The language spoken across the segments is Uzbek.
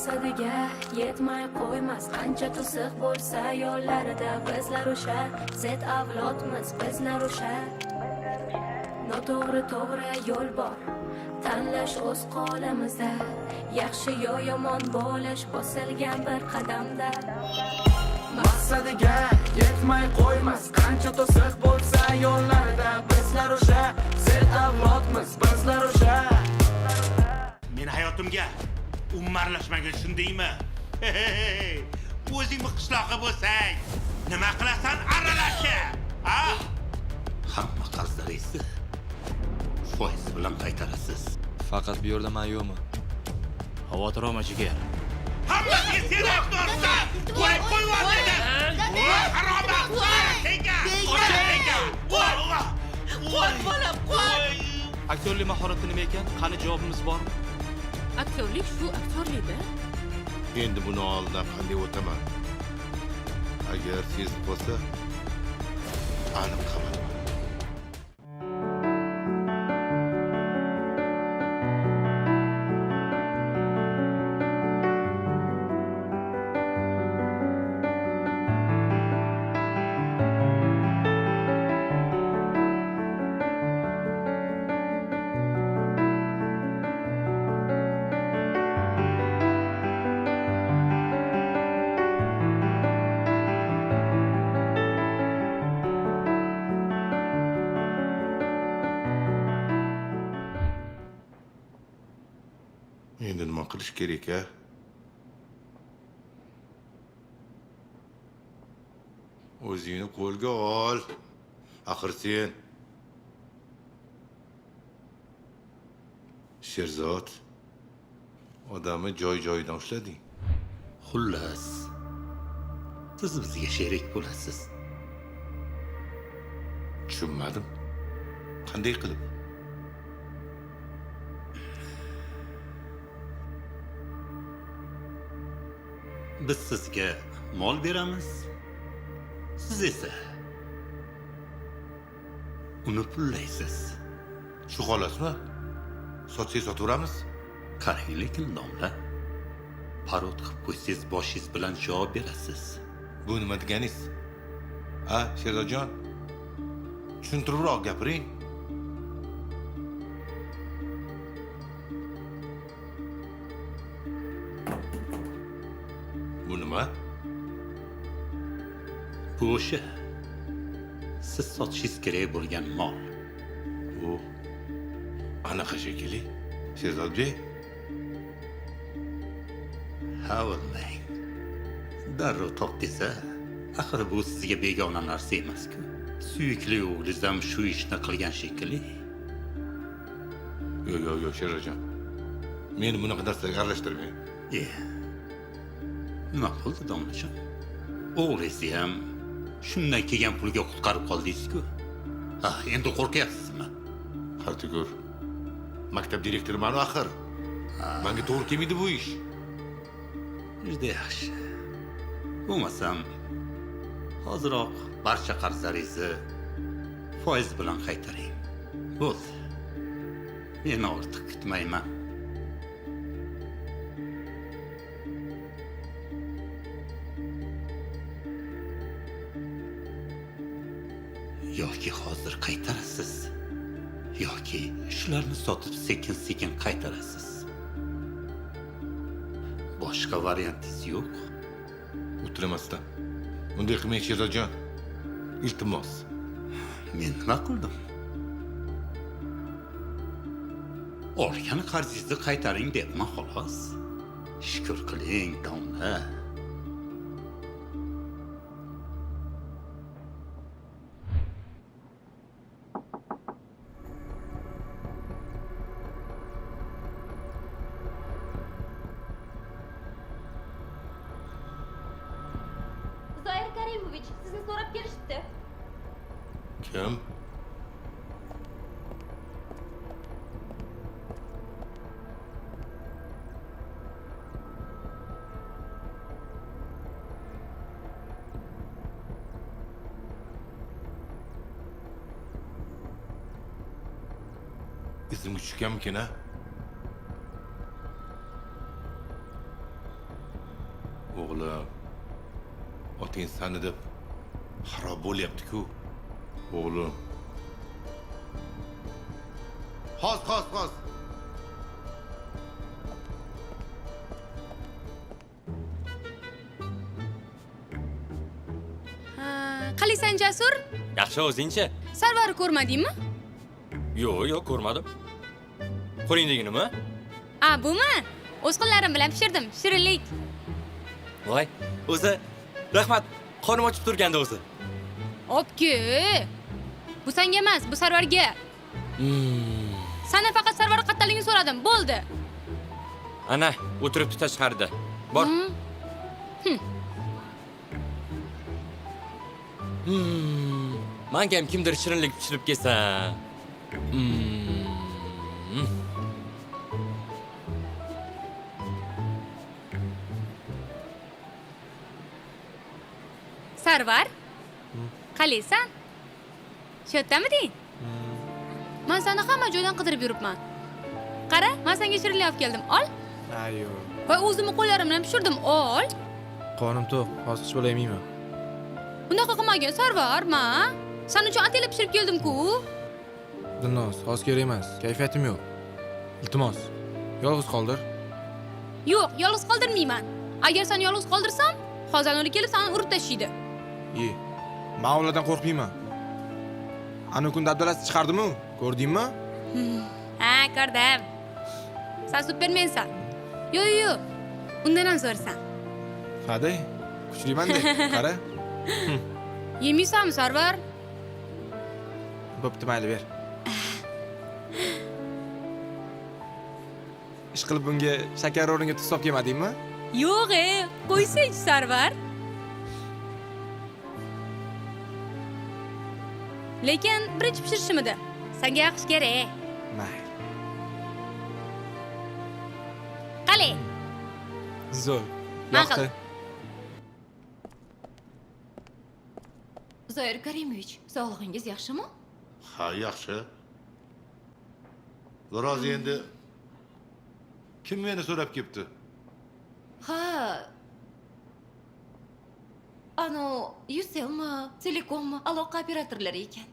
maqsadiga yetmay qo'ymas qancha to'siq bo'lsa yo'llarida bizlar o'sha zet avlodmiz bizlar o'sha noto'g'ri to'g'ri yo'l bor tanlash o'z qo'limizda yaxshi yo yomon bo'lish bosilgan bir qadamda maqsadiga yetmay qo'ymas qancha to'siq bo'lsa yo'llarida bizlar o'sha zet avlodmiz bizlar o'sha men hayotimga umarlashmagan shundaymi? O'zing qishloqqa bo'lsang nima qilasan aralashga? Ha? Hamma qarzlaringizni foiz bilan qaytarasiz. Faqat bu yerda men yo'qmi? Xavotir olma jigar. Hammasiga sen aybdorsan. Voy qo'yib dedi. Voy haromat. Tenga. Qo'y bolam, qo'y. Aktyorlik mahorati nima ekan? Qani javobimiz bormi? Aktyorlik shu aktyorlikda. Endi buni oldidan qanday o'taman? Agar sezib bo'lsa, aniq xabar. Endi nima qilish kerak a? O'zingni qo'lga ol. Axir sen Sherzod odamni joy-joyidan ushlading. Xullas, siz bizga sherik bo'lasiz. Tushunmadim. Qanday qilib? Biz sizga mol beramiz. Siz esa uni pullaysiz. Shu xolasmi? Sotsak sotaveramiz. Qarang lekin domla. Parod qilib qo'ysangiz boshingiz bilan javob berasiz. Bu nima deganingiz? Ha, Sherzodjon? Tushuntiribroq gapiring. Bu nima? Bu o'sha siz sotishingiz kerak bo'lgan mol. U anaqa shekilli. Sherzodbek, havalmang. Darrov topdingiz-a? Axir bu sizga begona narsa emas-ku. Suyukli o'g'lingiz ham shu ishni qilgan shekilli. Yo'q, Sherzodjon. Meni bunaqa narsaga aralashtirmang. Nima bo'ldi domlajon? O'g'lingizni ham shundan kelgan pulga qutqarib qoldingiz-ku. Endi qo'rqyapsizmi? Qartugur, maktab direktoriman axir. Menga to'g'ri kelmaydi bu ish. Juda yaxshi. Bo'lmasam hoziroq barcha qarzlaringizni foiz bilan qaytaring. Bo'ldi. Men ortiq kutmayman. Yoki hozir qaytarasiz, yoki shularni sotib sekin-sekin qaytarasiz. Boshqa variantingiz yo'q. O'tiramasdan. Bunday qilmang Sherzodjon. Iltimos. Men nima qildim? Olgan qarzingizni qaytaring debman xolos. Shukr qiling, domla. Zoir Karimovich, sizni so'rab kelishibdi. Kim? Esimga tushganmikin, ha? O'g'lim, oting sani deb xarob bo'lyapti-ku. O'g'lim. Hos. Qalisan Jasur? Yaxshi, o'zingchi? Sarvarni ko'rmadingmi? Yo'q, ko'rmadim. Qo'lingdagi nima? Bumi? O'z qo'llarim bilan pishirdim. Shirinlik. Voy, o'zi rahmat, qonim ochib turganda o'zi. Obki. Bu senga emas, bu Sarvarga. Sana faqat Sarvar qattaligini so'radim, bo'ldi. Ana, o'tiribdi tashqarida. Bor. Menga ham kimdir shirinlik pishirib kelsa. Sarvar? Qalisan? Shu yerdamiding? Men seni hamma joydan qidirib yuribman. Qara, men senga shirinlik olib keldim. Ol. Ayo, Va o'zimni qo'llarim bilan pishirdim. Ol. qonim to'q, hozir bo'laymayman. Bunaqa qilmagin, Sarvar, men sen uchun atalib pishirib keldim-ku. Dilnoz, hozir kerak emas. Kayfiyatim yo'q. Iltimos, yolg'iz qoldir. Yo'q, yolg'iz qoldirmayman. Agar seni yolg'iz qoldirsam, hozir ular kelib seni urib tashlaydi. Men ulardan qo'rqmayman. Ana kun dabdalasi chiqardim-ku, ko'rdingmi? Ha, ko'rdim. Sen Supermensan. Yo'q. Undan ham zo'rsan. Haday, kuchliman-da. Qara. Yemaysanmi, Sarvar? Bo'pti, mayli ber. Ish qilib bunga shakar o'rniga tuz solib kelmadingmi? Yo'q, qo'ysang, Sarvar. Lekin birinchi pishirishimda senga yaxshi kerak. Mayli. Qale. Zo'r. Ma'qul. Yoqdi. Zoir Karimovich, sog'lig'ingiz yaxshimi? Ha, yaxshi. Rozi endi kim meni so'rab kelibdi? Ha. Ucellmi, Telekommi aloqa operatorlari ekan.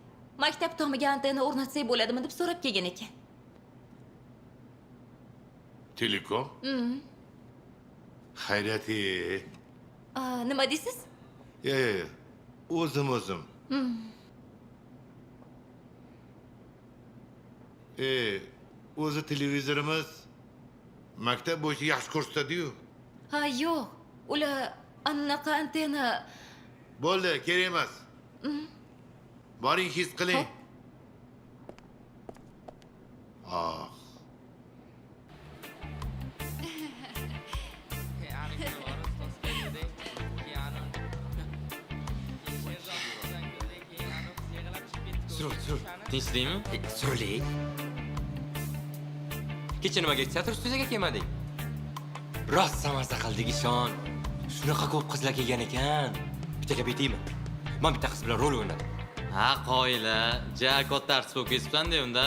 Maktab tomiga antenna o'rnatsak bo'ladimi deb so'rab kelgan ekan. Telekom? Hayrati. Nima deysiz? O'zim. O'zi televizorimiz maktab bo'yicha yaxshi ko'rsatadi-yu. Ha, yo'q. Ular anaqa antenna. Bo'ldi, kerak emas. Boring, his qiling. Sur. Tinchlikmi? Surlik. Kecha nimaga teatr studiyaga kelmading? Rost samarsa qildik ishon. Shunaqa ko'p qizlar kelgan ekan. Bitta gap aytaymi? Men bitta qiz bilan rol o'ynadim. Ha, qoyila. Ja katta artist bo'lib ketibsan-da unda.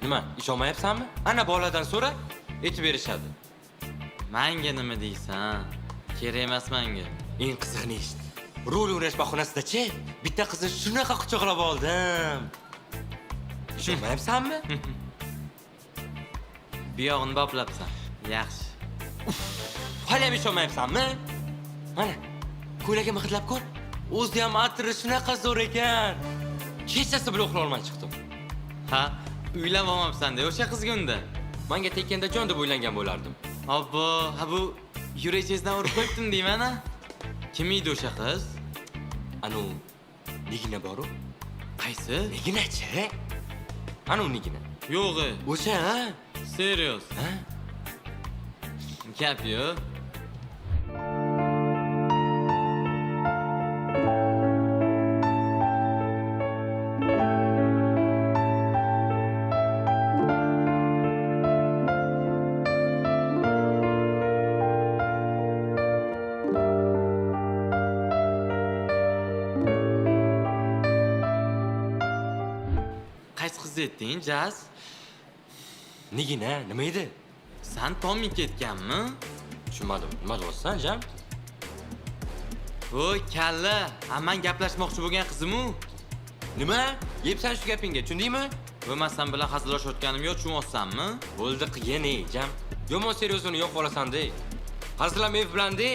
Nima, ishonmayapsanmi? Ana boladan so'ra, aytib berishadi. Menga nima deysan? Kerak emas menga. Eng qizig'ini eshit. Rol o'ynash bahonasida-chi, bitta qizni shunaqa quchoqlab oldim. Ishonmayapsanmi? Bu yog'ini boplabsan. Yaxshi. Hali ham ishonmayapsanmi? Mana, ko'ylagimni hidlab ko'r. O'zi ham atri shunaqa zo'r ekan. Kechasi bilan uxlay olmay chiqdim. Ha, uylab olmabsan-da o'sha qizga unda. Menga tekkanda jon deb o'ylangan bo'lardim. Obbo, ha bu yuragingizdan urib qo'yibdim deyman-a. Kim edi o'sha qiz? Anu, Nigina boru? Qaysi? Nigina-chi? Anu Nigina. Yo'q. O'sha, ha? Serios. Ha? Gap yo'q. Qaysi qizni aytding, Jaz? Nigina, nima edi? Sen Tommy ketganmi? tushunmadim. Nima deyapsan, jam? Voy, kalla. Amman gaplashmoqchi bo'lgan qizim-u. Nima? Yepsan shu gapingga, tushundingmi? Voy, men sen bilan hazillashayotganim yo'q, tushunyapsanmi? Bo'ldi qilgan jam. Yomon seriozini yo'q olasan-de. Hazillam ev bilan-de.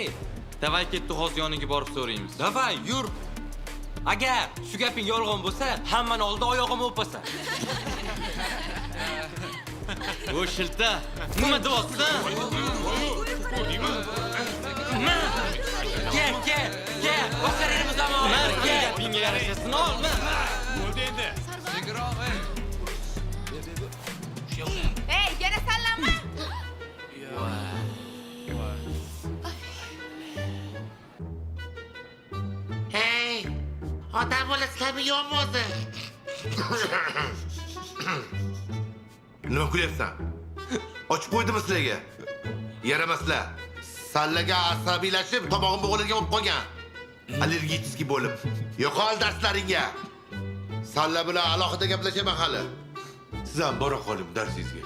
Davay ketdi hozir yoniga borib so'raymiz. Davay, yur. Agar shu gaping yolg'on bo'lsa, hammani oldida oyog'imni o'pasan. Voy, shilta. Nima deyapsan? Kel. Boshlarimiz zamon. Kel, gapingga yarashasin, olma. Ey, yana sallanma. Hey, odam bo'lasizlarmi yo'qmi o'zi? Nima kulyapsan? Ochib qo'ydimmi sizlarga? Yaramaslar. Sallaga asabiylashib, tomog'im bo'g'iladigan bo'lib qolgan. Allergический bo'lib. Yo'qol darslaringga. Salla bilan alohida gaplashaman hali. Siz ham bora qoling darsingizga.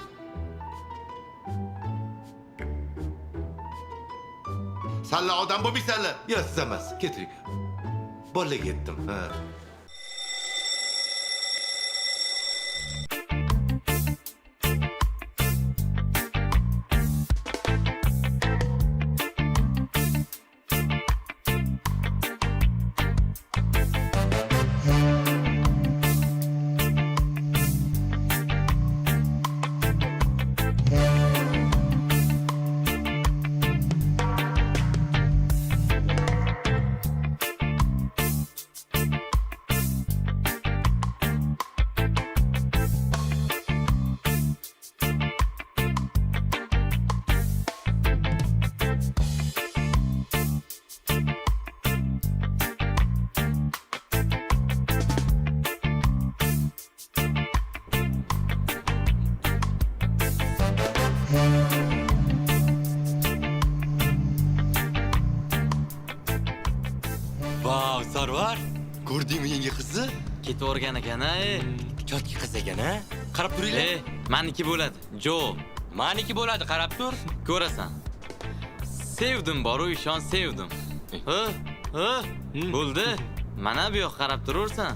Salla odam bo'lmaysanlar. Yo, siz emas. Keting. Bolaga ketdim. Ha. Vau, Sarvar. Ko'rdingmi yangi qizni? Ketib o'rgan ekan-a. Chotki qiz ekan-a? Qarab turinglar. Meniki bo'ladi. Jo. Meniki bo'ladi, qarab tur. Ko'rasan. Sevdim boru ishon sevdim. Bo'ldi. Mana bu yoq qarab turursan.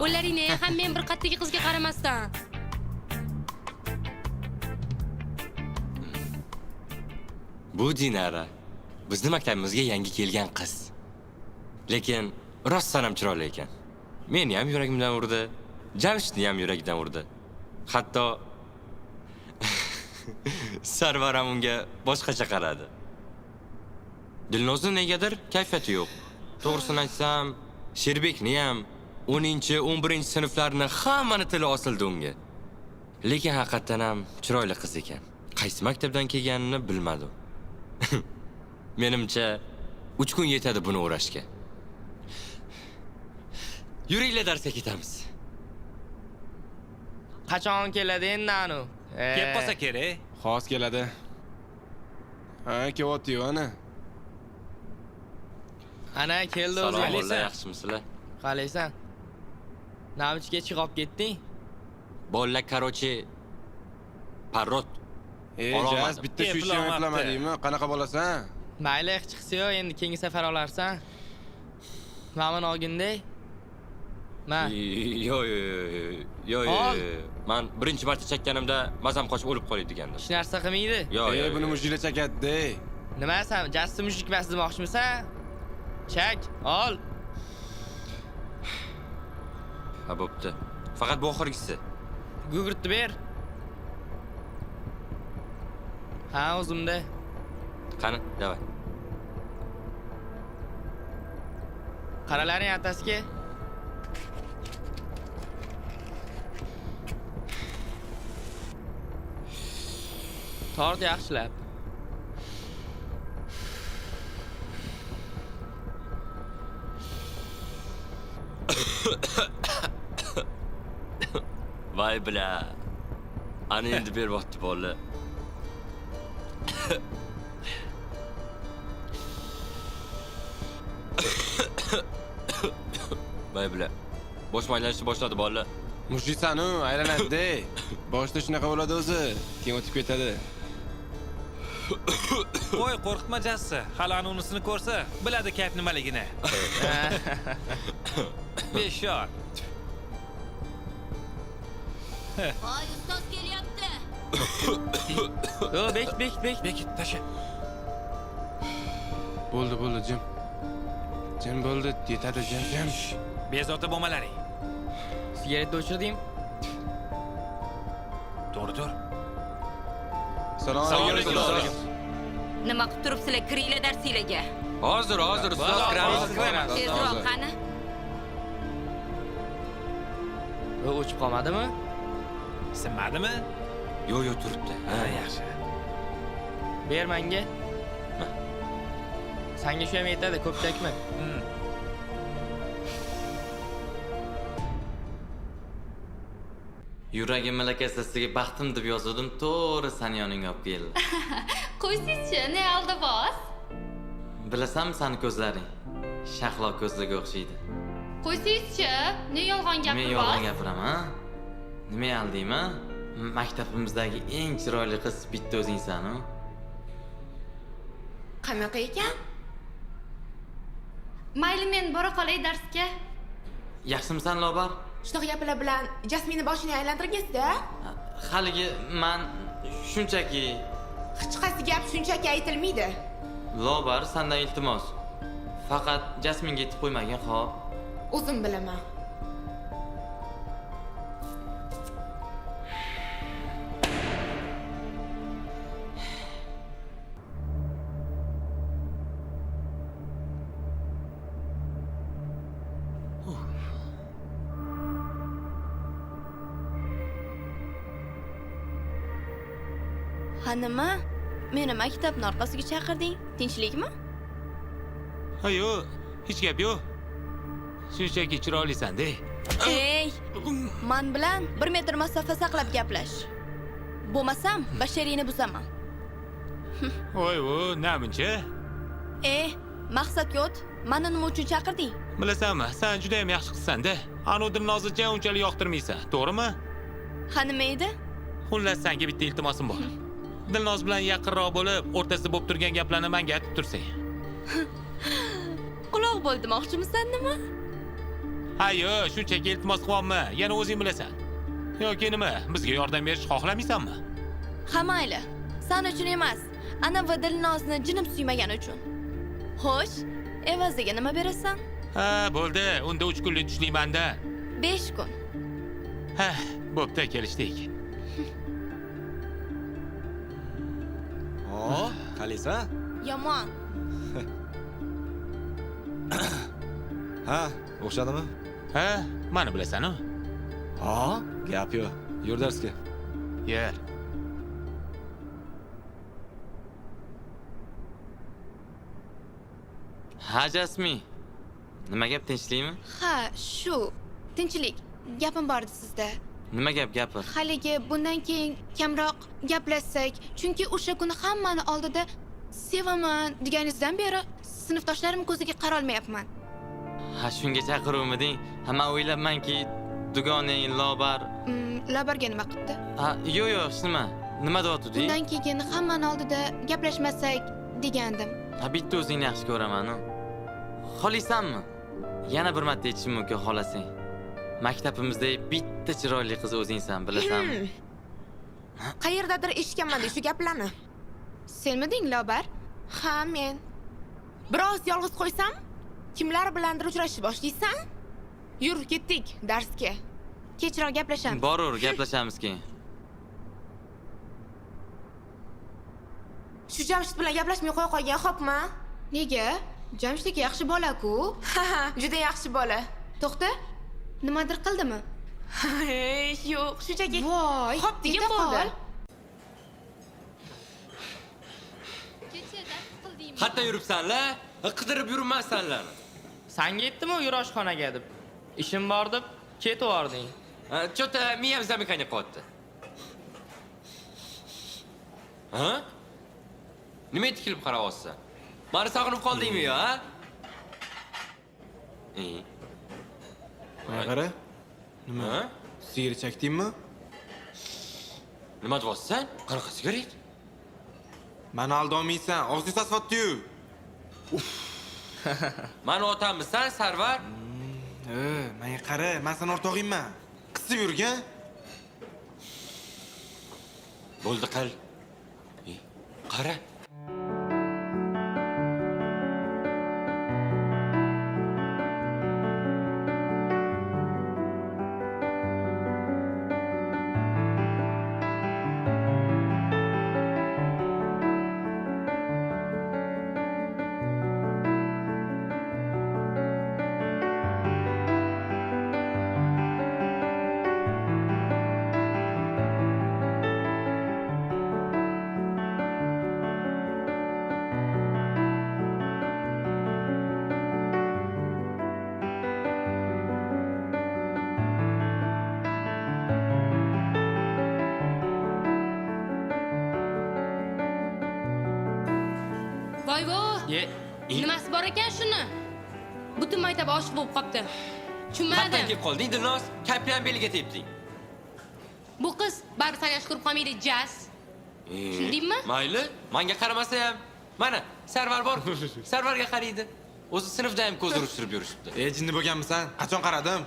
O'laringni ham men bir qattagi qizga qaramasdan. Bu Dinara bizni maktabimizga yangi kelgan qiz. Lekin rostdan ham chiroyli ekan. Meni ham yuragimdan urdi, Jamshidni ham yuragidan urdi. Hatto Sarvar ham unga boshqacha qaradi. Dilnozni negadir kayfiyati yo'q. To'g'risini aytsam, Sherbekni ham 10-11-sinflarni hammani tili osildi unga. Lekin haqiqatan ham chiroyli qiz ekan. Qaysi maktabdan kelganini bilmadim. Menimcha 3 kun yetadi buni o'rashga. Yuringlar darsga ketamiz. Qachon keladi endi anu? Kelib qolsa kerak. Xos keladi. Ha, kelyapti-yu ana. Ana keldi o'zi. Salom, yaxshimisizlar? Qalaysan? Navchga chiqib ketding? Bolalar, короче, parrot. Jaz, bitta shu ishni eplamadingmi? Qanaqa bo'lasan? Mayli, hech chiqsa-yu, endi keyingi safar olarsan. Mana olginday. Yo'q. Men birinchi marta chakkanimda mazam qochib o'lib qolay deganda. Hech narsa qilmaydi. Yo'q. Buni mujila chakatdi. Nima san? Jassi mushuk emas demoqchimisan? Chak, ol. Ha, bo'pti. Faqat bu oxirgisi. Gugurtni ber. Ha, o'zimda. Qani, davay. Qaralaring atasiga. Tort yaxshilab. Vay bila. Ana endi beryapti bola. Vay bila. Bosh maylanishni boshladi bola. Mushlisanu, aylanadi. Boshda shunaqa bo'ladi o'zi. Keyin o'tib ketadi. Qo'y, qo'rqitma jassi. Hali ana unisini ko'rsa, biladi kayf nimaligini. Beshor. Voy, ustoz kelyapti. Yo, bek. Bekit, tasha. Bo'ldi, jim. Jim bo'ldi, yetadi, jim. Bezovta bo'lmalaring. Sigaretni o'chirding? Tur. Assalomu alaykum. Nima qilib turibsizlar? Kiringlar darsinglarga. Hozir, ustoz kiramiz. Tezroq qani. U o'chib qolmadimi? Sinmadimi? Yo'q, turibdi. Ha, yaxshi. Ber menga. Sanga shu ham yetadi, ko'pchakmi? Yuragim malakasiga baxtim deb yozdim, to'g'ri sani yoningga olib keldi. Qo'ysizchi, ne oldi boz? Bilasanmi sani ko'zlaring? Shahlo ko'zlarga o'xshaydi. Qo'ysizchi, ne yolg'on Men gapir yolg'on boz? gapiraman. Nima aldingmi? Maktabimizdagi eng chiroyli qiz bitta o'zingsan-ku. Qanaqa ekan? Mayli, men bora qolay darsga. Yaxshimisan, Lobar? Shunaqa gaplar bilan Jasminni boshini aylantirganda, Haligi man shunchaki hech qaysi gap shunchaki aytilmaydi. Lobar, sendan iltimos. Faqat Jasminga yetib qo'ymagin, xo'p? O'zim bilaman. Ha nima? Meni maktabning orqasiga chaqirding. Tinchlikmi? Ha yo'q, hech gap yo'q. Shunchaki chiroylisan-da. Ey, men bilan 1 metr masofa saqlab gaplash. Bo'lmasam, bashariyni buzaman. Voy, namuncha? Maqsadga o't. Meni nima uchun chaqirding? Bilasanmi, sen juda ham yaxshi qizsan-da. Anu Dilnozga unchalik yoqtirmaysan, to'g'rimi? Ha nima edi? Xullas, senga bitta iltimosim bor. Dilnoz bilan yaqinroq bo'lib, o'rtasida bo'lib turgan gaplarni menga aytib tursang. Quloq bo'l demoqchimisan nima? Ha yo'q, shunchaki iltimos qilyapman. Yana o'zing bilasan. Yoki nima, bizga yordam berishni xohlamaysanmi? Ha mayli. Sen uchun emas, ana va Dilnozni jinim suymagani uchun. Xo'sh, evaziga nima berasan? Ha, bo'ldi. Unda 3 kunlik tushlikmanda. 5 kun. Ha, bo'pti, kelishdik. Qalisa? Yomon. Ha, o'xshadimi? Ha, meni bilasan-ku. Ha, gap yo'q. Yur darsga. Yer. Ha, Jasmin. Nima gap, tinchlikmi? Ha, shu. Tinchlik. Gapim bor edi sizda. Nima gap, gapir? Haligi bundan keyin kamroq gaplashsak, chunki o'sha kuni hammani oldida sevaman deganingizdan beri sinfdoshlarim ko'ziga qara olmayapman. Ha, shunga chaqiruvmiding? Ha, men o'ylabmanki, dugonang Lobar. Lobarga nima qildi? Ha, yo'q, hech nima. Nima deyotding? Bundan keyin hammani oldida gaplashmasak degandim. Ha, bitta o'zingni yaxshi ko'raman-ku. Xohlaysanmi? Yana bir marta aytishim mumkin, xohlasang. Maktabimizda bitta chiroyli qiz o'zingsan, bilasanmi? Qayerdadir eshitganman shu gaplarni. Senmiding, Lobar? Ha, men. Biroz yolg'iz qo'ysam, kimlar bilandir uchrashib boshlaysan? Yur, ketdik darsga. Kechroq gaplashamiz. Borur, gaplashamiz keyin. Shu Jamshid bilan gaplashmay qo'ya qolgan, xo'pmi? Nega? Jamshid yaxshi bola-ku. Ha, juda yaxshi bola. To'xta. Nimadir qildimi? Yo'q, shunchaki. Voy, Xo'p, degan bo'ldi. Hatta yuribsan-la, qidirib yuribman-sanlar. Sanga yetdimi yur oshxonaga deb? Ishim bor deb ketib yording. Chota miyam zamikanga qotdi. Ha? Nima tikilib qarayapsan? Meni sog'inib qoldingmi yo, ha? Mana qara. Nima? Sigaret chakdingmi? Nima deyapsan? Qanaqa sigaret? Mani aldolmaysan, og'zing sasvatdi-yu. Mani otammisan, Sarvar? Menga qara, men sen o'rtog'ingman. Qisib yurgan. Bo'ldi qil. Qara. Voy, nimasi bor ekan shuni? Butun maktab oshiq bo'lib qopti. Tushunmadim. Qatdan kelib qolding, Dilnoz. Kapni ham beliga tepding. Bu qiz baribir sal yosh ko'rib qolmaydi, jas. Tushundingmi? Mayli, menga qaramasa ham. Mana, Sarvar bor. Sarvarga qaraydi. O'zi sinfda ham ko'z urishtirib yurishibdi. Jinni bo'lganmisan? Qachon qaradim?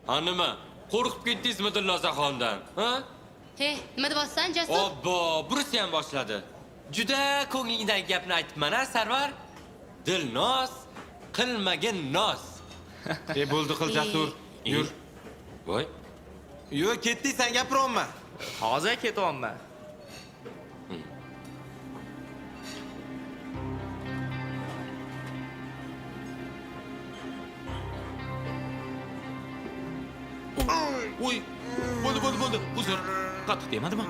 Ha nima? Qo'rqib ketdingizmi Dilnozaxondan? Ha? He, nima deyapsan, Jasur? Obbo, burisi ham boshladi. Juda ko'nglingdagi gapni aytibman-a, Sarvar? Dilnoz, qilmagin noz. Bo'ldi qil Jasur. Yur. Voy. Yo'q, ketding, sen gapiryapman. Hozir ketyapman. Voy, bo'ldi. Uzr. Qattiq demadimi?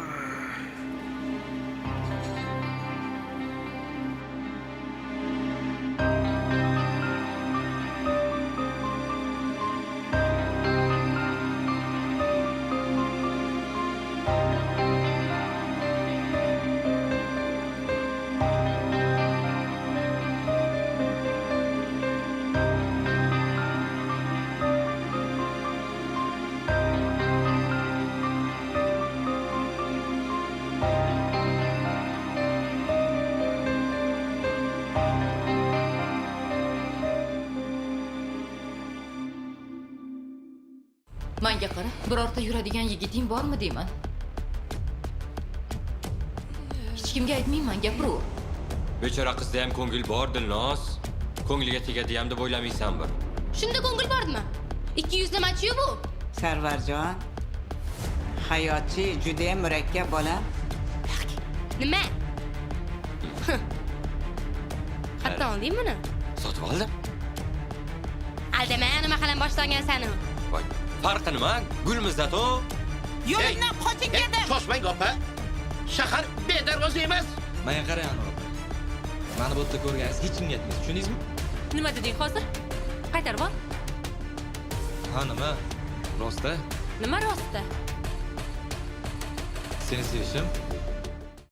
Menga qara, birorta yuradigan yigiting bormi deyman. Hech kimga aytmayman, gapiraver. Bechora qizda ham ko'ngil bor, Dilnoz. Ko'ngliga tegadi ham deb o'ylamaysan bir. Shunda ko'ngil bordimi? 200lamachi bu? Sarvarjon, hayotchi juda ham murakkab bola. Nima? Qayerdan olding buni? Sotib oldim. Aldama, nima qilan boshlangan seni? Voy, farqi nima? Gulmiz-da-to. Yo'limdan qoching dedi. Shoshmang opa. Shahar bedarvoza emas. Menga qarang, opa. Mani bu yerda ko'rganingiz hech kimga aytmaysiz, tushundingizmi? Nima deding hozir? Qaytarib ol. Ha, nima? Rostda? Nima rostda? Seni sevishim